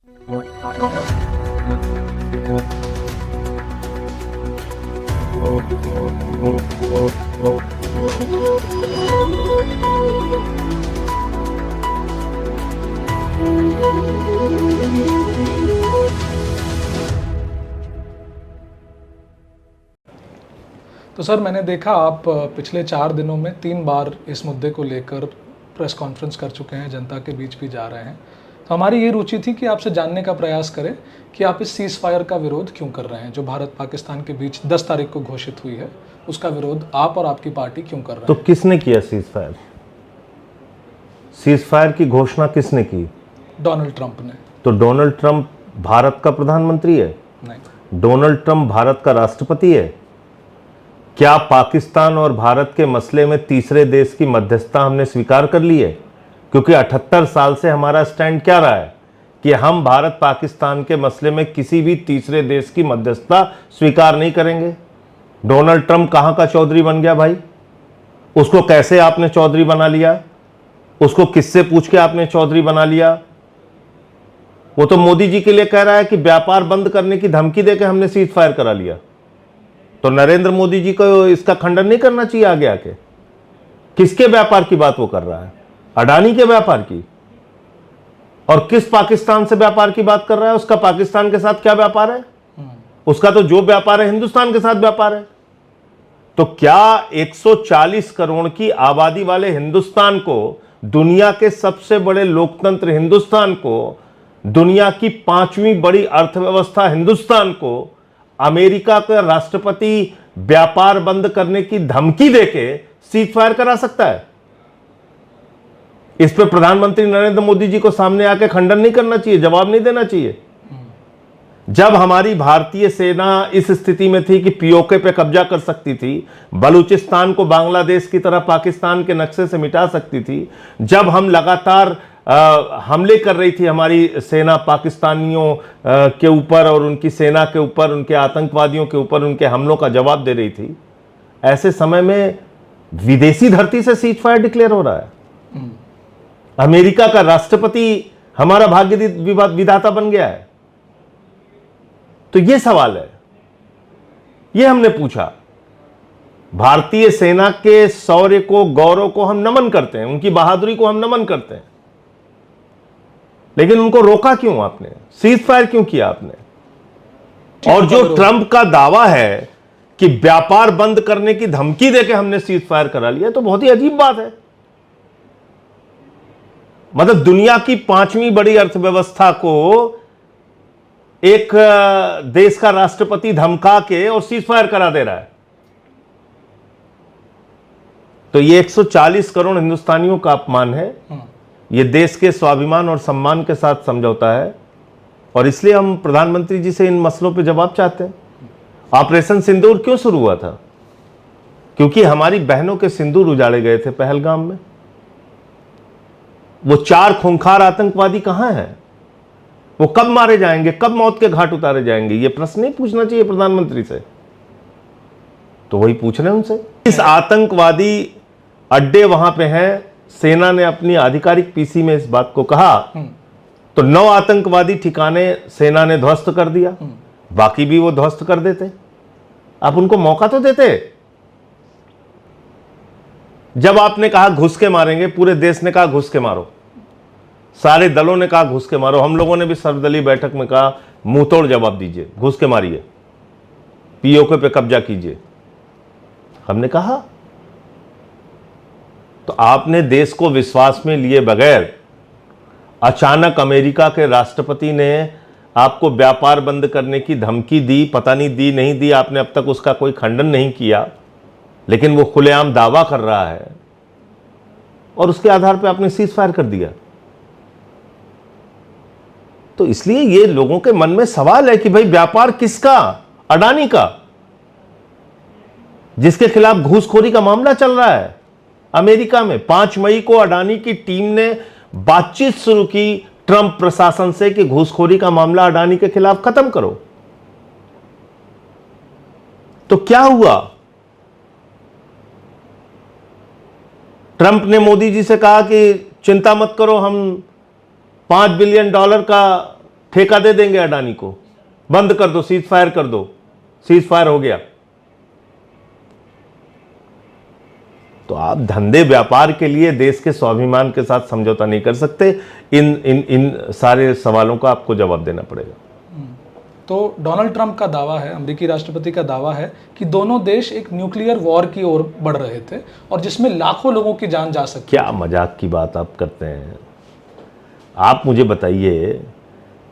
तो सर, मैंने देखा आप पिछले 4 दिनों में 3 बार इस मुद्दे को लेकर प्रेस कॉन्फ्रेंस कर चुके हैं, जनता के बीच भी जा रहे हैं। तो हमारी ये रुचि थी कि आपसे जानने का प्रयास करें कि आप इस सीज़ फायर का विरोध क्यों कर रहे हैं, जो भारत पाकिस्तान के बीच 10 तारीख को घोषित हुई है, उसका विरोध आप और आपकी पार्टी क्यों कर रहे हैं? तो किसने किया सीज़ फायर? सीज़ फायर की घोषणा किसने की? डोनाल्ड ट्रंप ने। तो डोनाल्ड ट्रंप भारत का प्रधानमंत्री है? नहीं। डोनाल्ड ट्रंप भारत का राष्ट्रपति है? क्या पाकिस्तान और भारत के मसले में तीसरे देश की मध्यस्थता हमने स्वीकार कर ली है? क्योंकि 78 साल से हमारा स्टैंड क्या रहा है कि हम भारत पाकिस्तान के मसले में किसी भी तीसरे देश की मध्यस्थता स्वीकार नहीं करेंगे। डोनाल्ड ट्रंप कहां का चौधरी बन गया भाई? उसको कैसे आपने चौधरी बना लिया? उसको किससे पूछ के आपने चौधरी बना लिया? वो तो मोदी जी के लिए कह रहा है कि व्यापार बंद करने की धमकी देकर हमने सीज फायर करा लिया। तो नरेंद्र मोदी जी को इसका खंडन नहीं करना चाहिए आगे आके? किसके व्यापार की बात वो कर रहा है? अडानी के व्यापार की। और किस पाकिस्तान से व्यापार की बात कर रहा है? उसका पाकिस्तान के साथ क्या व्यापार है? उसका तो जो व्यापार है हिंदुस्तान के साथ व्यापार है। तो क्या 140 करोड़ की आबादी वाले हिंदुस्तान को, दुनिया के सबसे बड़े लोकतंत्र हिंदुस्तान को, दुनिया की 5वीं बड़ी अर्थव्यवस्था हिंदुस्तान को अमेरिका का राष्ट्रपति व्यापार बंद करने की धमकी देके सीज फायर करा सकता है? इस पे प्रधानमंत्री नरेंद्र मोदी जी को सामने आके खंडन नहीं करना चाहिए, जवाब नहीं देना चाहिए? जब हमारी भारतीय सेना इस स्थिति में थी कि पीओके पे कब्जा कर सकती थी, बलूचिस्तान को बांग्लादेश की तरह पाकिस्तान के नक्शे से मिटा सकती थी, जब हम लगातार हमले कर रही थी हमारी सेना पाकिस्तानियों के ऊपर और उनकी सेना के ऊपर, उनके आतंकवादियों के ऊपर उनके हमलों का जवाब दे रही थी, ऐसे समय में विदेशी धरती से सीज फायर डिक्लेयर हो रहा है। अमेरिका का राष्ट्रपति हमारा भाग्य विधाता बन गया है। तो यह सवाल है, यह हमने पूछा। भारतीय सेना के शौर्य को, गौरव को हम नमन करते हैं, उनकी बहादुरी को हम नमन करते हैं, लेकिन उनको रोका क्यों आपने? सीज फायर क्यों किया आपने? और जो ट्रंप का दावा है कि व्यापार बंद करने की धमकी देके हमने सीज फायर करा लिया, तो बहुत ही अजीब बात है। मतलब दुनिया की 5वीं बड़ी अर्थव्यवस्था को एक देश का राष्ट्रपति धमका के और सीज फायर करा दे रहा है। तो ये 140 करोड़ हिंदुस्तानियों का अपमान है। ये देश के स्वाभिमान और सम्मान के साथ समझौता है, और इसलिए हम प्रधानमंत्री जी से इन मसलों पे जवाब चाहते हैं। ऑपरेशन सिंदूर क्यों शुरू हुआ था? क्योंकि हमारी बहनों के सिंदूर उजाड़े गए थे पहलगाम में। वो 4 खूंखार आतंकवादी कहां हैं? वो कब मारे जाएंगे? कब मौत के घाट उतारे जाएंगे? ये प्रश्न नहीं पूछना चाहिए प्रधानमंत्री से? तो वही पूछ रहे हैं उनसे। इस आतंकवादी अड्डे वहां पे हैं, सेना ने अपनी आधिकारिक पीसी में इस बात को कहा। तो 9 आतंकवादी ठिकाने सेना ने ध्वस्त कर दिया, बाकी भी वो ध्वस्त कर देते। आप उनको मौका तो देते। जब आपने कहा घुस के मारेंगे, पूरे देश ने कहा घुस के मारो, सारे दलों ने कहा घुस के मारो, हम लोगों ने भी सर्वदलीय बैठक में कहा मुंह तोड़ जवाब दीजिए, घुस के मारिए, पीओके पे कब्जा कीजिए, हमने कहा। तो आपने देश को विश्वास में लिए बगैर अचानक अमेरिका के राष्ट्रपति ने आपको व्यापार बंद करने की धमकी दी। पता नहीं दी नहीं दी, आपने अब तक उसका कोई खंडन नहीं किया, लेकिन वो खुलेआम दावा कर रहा है, और उसके आधार पर आपने सीज फायर कर दिया। तो इसलिए ये लोगों के मन में सवाल है कि भाई व्यापार किसका? अडानी का, जिसके खिलाफ घूसखोरी का मामला चल रहा है अमेरिका में। 5 मई को अडानी की टीम ने बातचीत शुरू की ट्रंप प्रशासन से कि घूसखोरी का मामला अडानी के खिलाफ खत्म करो। तो क्या हुआ? ट्रंप ने मोदी जी से कहा कि चिंता मत करो, हम $5 बिलियन का ठेका दे देंगे अडानी को, बंद कर दो, सीज फायर कर दो, सीज फायर हो गया। तो आप धंधे व्यापार के लिए देश के स्वाभिमान के साथ समझौता नहीं कर सकते। इन सारे सवालों का आपको जवाब देना पड़ेगा। तो डोनाल्ड ट्रंप का दावा है, अमेरिकी राष्ट्रपति का दावा है कि दोनों देश एक न्यूक्लियर वॉर की ओर बढ़ रहे थे और जिसमें लाखों लोगों की जान जा सकती। क्या मजाक की बात आप करते हैं। आप मुझे बताइए,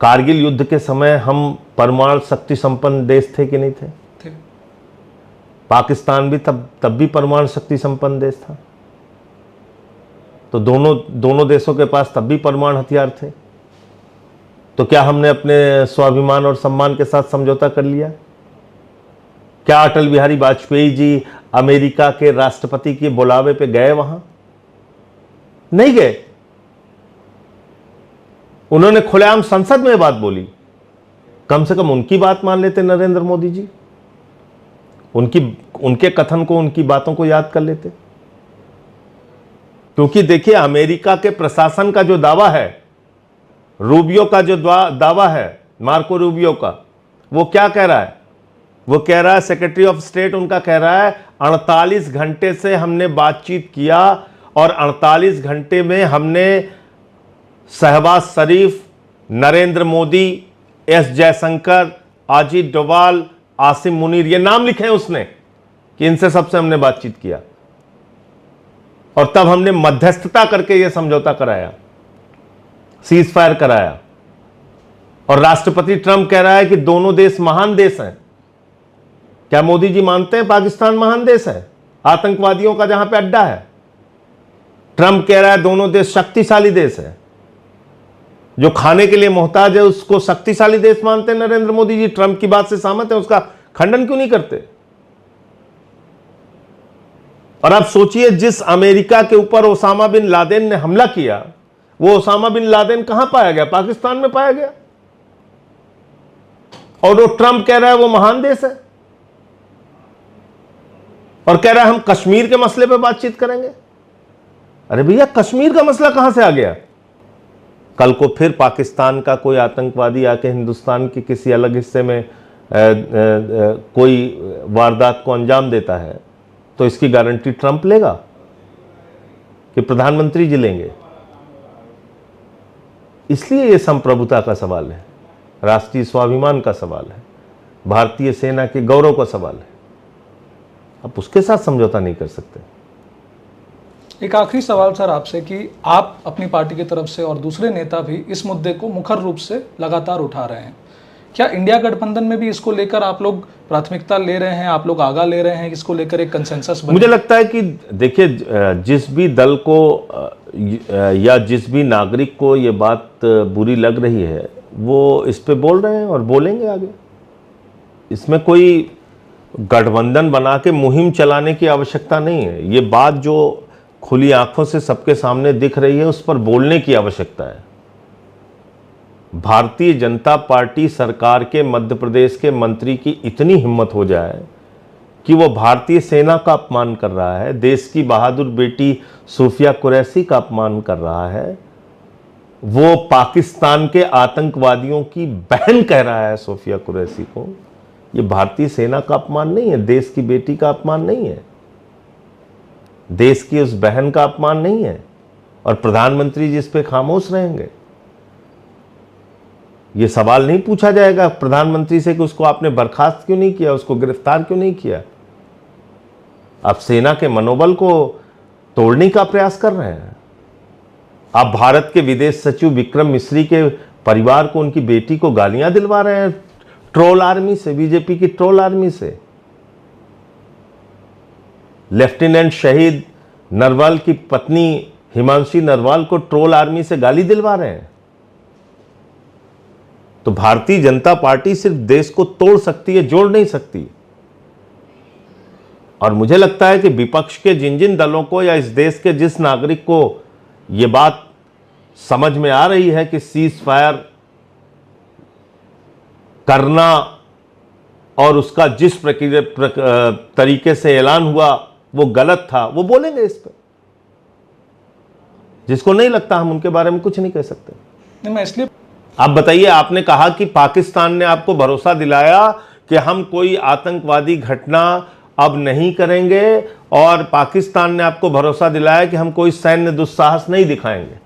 कारगिल युद्ध के समय हम परमाणु शक्ति संपन्न देश थे कि नहीं थे? पाकिस्तान भी तब भी परमाणु शक्ति संपन्न देश था। तो दोनों देशों के पास तब भी परमाणु हथियार थे। तो क्या हमने अपने स्वाभिमान और सम्मान के साथ समझौता कर लिया? क्या अटल बिहारी वाजपेयी जी अमेरिका के राष्ट्रपति के बुलावे पे गए? वहां नहीं गए। उन्होंने खुलेआम संसद में बात बोली। कम से कम उनकी बात मान लेते नरेंद्र मोदी जी, उनके कथन को, उनकी बातों को याद कर लेते। क्योंकि देखिए, अमेरिका के प्रशासन का जो दावा है, रूबियो का जो दावा है, मार्को रूबियो का, वो क्या कह रहा है? वो कह रहा है, सेक्रेटरी ऑफ स्टेट उनका कह रहा है, 48 घंटे से हमने बातचीत किया और 48 घंटे में हमने शहबाज शरीफ, नरेंद्र मोदी, एस जयशंकर, अजीत डोभाल, आसिम मुनीर, ये नाम लिखे हैं उसने कि इनसे सबसे हमने बातचीत किया और तब हमने मध्यस्थता करके यह समझौता कराया, सीज फायर कराया। और राष्ट्रपति ट्रंप कह रहा है कि दोनों देश महान देश हैं। क्या मोदी जी मानते हैं पाकिस्तान महान देश है, आतंकवादियों का जहां पे अड्डा है? ट्रंप कह रहा है दोनों देश शक्तिशाली देश है। जो खाने के लिए मोहताज है उसको शक्तिशाली देश मानते हैं नरेंद्र मोदी जी। ट्रंप की बात से सहमत है, उसका खंडन क्यों नहीं करते? और आप सोचिए, जिस अमेरिका के ऊपर ओसामा बिन लादेन ने हमला किया, वो ओसामा बिन लादेन कहां पाया गया? पाकिस्तान में पाया गया। और वो ट्रंप कह रहा है वो महान देश है और कह रहा है हम कश्मीर के मसले पे बातचीत करेंगे। अरे भैया, कश्मीर का मसला कहां से आ गया? कल को फिर पाकिस्तान का कोई आतंकवादी आके हिंदुस्तान के किसी अलग हिस्से में कोई वारदात को अंजाम देता है तो इसकी गारंटी ट्रंप लेगा कि प्रधानमंत्री जी लेंगे? इसलिए यह संप्रभुता का सवाल है, राष्ट्रीय स्वाभिमान का सवाल है, भारतीय सेना के गौरव का सवाल है। आप उसके साथ समझौता नहीं कर सकते। एक आखिरी सवाल सर आपसे कि आप अपनी पार्टी की तरफ से और दूसरे नेता भी इस मुद्दे को मुखर रूप से लगातार उठा रहे हैं। क्या इंडिया गठबंधन में भी इसको लेकर आप लोग प्राथमिकता ले रहे हैं, आप लोग आगा ले रहे हैं, इसको लेकर एक कंसेंसस बने? मुझे लगता है कि देखिए, जिस भी दल को या जिस भी नागरिक को ये बात बुरी लग रही है वो इस पे बोल रहे हैं और बोलेंगे आगे। इसमें कोई गठबंधन बना के मुहिम चलाने की आवश्यकता नहीं है। ये बात जो खुली आंखों से सबके सामने दिख रही है उस पर बोलने की आवश्यकता है। भारतीय जनता पार्टी सरकार के मध्य प्रदेश के मंत्री की इतनी हिम्मत हो जाए कि वो भारतीय सेना का अपमान कर रहा है, देश की बहादुर बेटी सूफिया कुरैशी का अपमान कर रहा है, वो पाकिस्तान के आतंकवादियों की बहन कह रहा है सूफिया कुरैशी को। ये भारतीय सेना का अपमान नहीं है, देश की बेटी का अपमान नहीं है, देश की उस बहन का अपमान नहीं है। और प्रधानमंत्री जी इस पे खामोश रहेंगे? ये सवाल नहीं पूछा जाएगा प्रधानमंत्री से कि उसको आपने बर्खास्त क्यों नहीं किया, उसको गिरफ्तार क्यों नहीं किया? आप सेना के मनोबल को तोड़ने का प्रयास कर रहे हैं। आप भारत के विदेश सचिव विक्रम मिस्री के परिवार को, उनकी बेटी को गालियां दिलवा रहे हैं ट्रोल आर्मी से, बीजेपी की ट्रोल आर्मी से। लेफ्टिनेंट शहीद नरवाल की पत्नी हिमांशी नरवाल को ट्रोल आर्मी से गाली दिलवा रहे हैं। तो भारतीय जनता पार्टी सिर्फ देश को तोड़ सकती है, जोड़ नहीं सकती। और मुझे लगता है कि विपक्ष के जिन जिन दलों को या इस देश के जिस नागरिक को यह बात समझ में आ रही है कि सीज फायर करना और उसका जिस तरीके से ऐलान हुआ वो गलत था, वो बोलेंगे इस पर। जिसको नहीं लगता हम उनके बारे में कुछ नहीं कह सकते। नहीं, मैं इसलिए आप बताइए, आपने कहा कि पाकिस्तान ने आपको भरोसा दिलाया कि हम कोई आतंकवादी घटना अब नहीं करेंगे, और पाकिस्तान ने आपको भरोसा दिलाया कि हम कोई सैन्य दुस्साहस नहीं दिखाएंगे।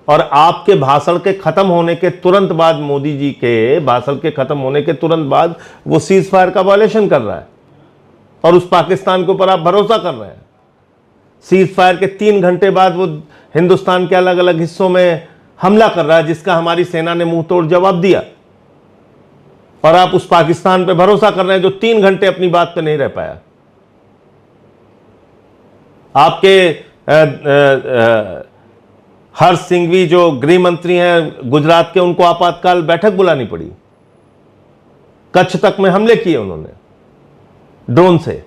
और आपके भाषण के खत्म होने के तुरंत बाद, मोदी जी के भाषण के खत्म होने के तुरंत बाद वो सीज फायर का वायलेशन कर रहा है, और उस पाकिस्तान के ऊपर आप भरोसा कर रहे हैं। सीज फायर के 3 घंटे बाद वो हिंदुस्तान के अलग अलग हिस्सों में हमला कर रहा है, जिसका हमारी सेना ने मुंह तोड़ जवाब दिया, और आप उस पाकिस्तान पे भरोसा कर रहे हैं जो 3 घंटे अपनी बात पे नहीं रह पाया। आपके हर्ष सिंघवी जो गृह मंत्री हैं गुजरात के, उनको आपातकाल बैठक बुलानी पड़ी। कच्छ तक में हमले किए उन्होंने ड्रोन से।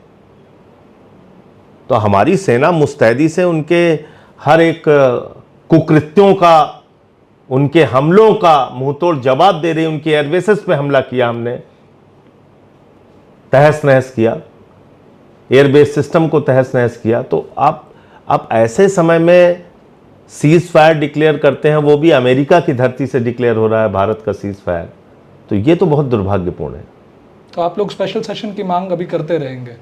तो हमारी सेना मुस्तैदी से उनके हर एक कुकृत्यों का, उनके हमलों का मुंहतोड़ जवाब दे रही। उनके एयरबेसेस पे हमला किया हमने, तहस नहस किया, एयरबेस सिस्टम को तहस नहस किया। तो आप ऐसे समय में सीज फायर डिक्लेयर करते हैं, वो भी अमेरिका की धरती से डिक्लेयर हो रहा है भारत का सीज फायर। तो ये तो बहुत दुर्भाग्यपूर्ण है। तो आप लोग स्पेशल सेशन की मांग अभी करते रहेंगे?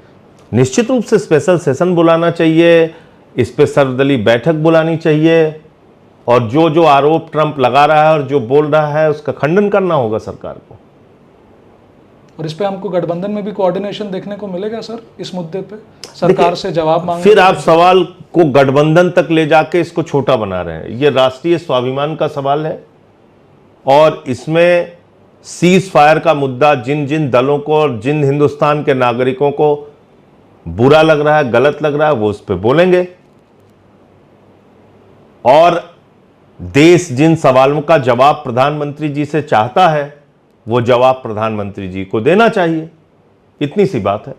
निश्चित रूप से स्पेशल सेशन बुलाना चाहिए, इस पे सर्वदलीय बैठक बुलानी चाहिए, और जो आरोप ट्रंप लगा रहा है और जो बोल रहा है उसका खंडन करना होगा सरकार को। और इस पे हमको गठबंधन में भी कोऑर्डिनेशन देखने को मिलेगा सर, इस मुद्दे पे सरकार से जवाब मांगने? फिर आप सवाल को गठबंधन तक ले जाके इसको छोटा बना रहे हैं। ये राष्ट्रीय स्वाभिमान का सवाल है, और इसमें सीज फायर का मुद्दा जिन जिन दलों को और जिन हिंदुस्तान के नागरिकों को बुरा लग रहा है, गलत लग रहा है, वो उस पर बोलेंगे। और देश जिन सवालों का जवाब प्रधानमंत्री जी से चाहता है, वो जवाब प्रधानमंत्री जी को देना चाहिए। इतनी सी बात है।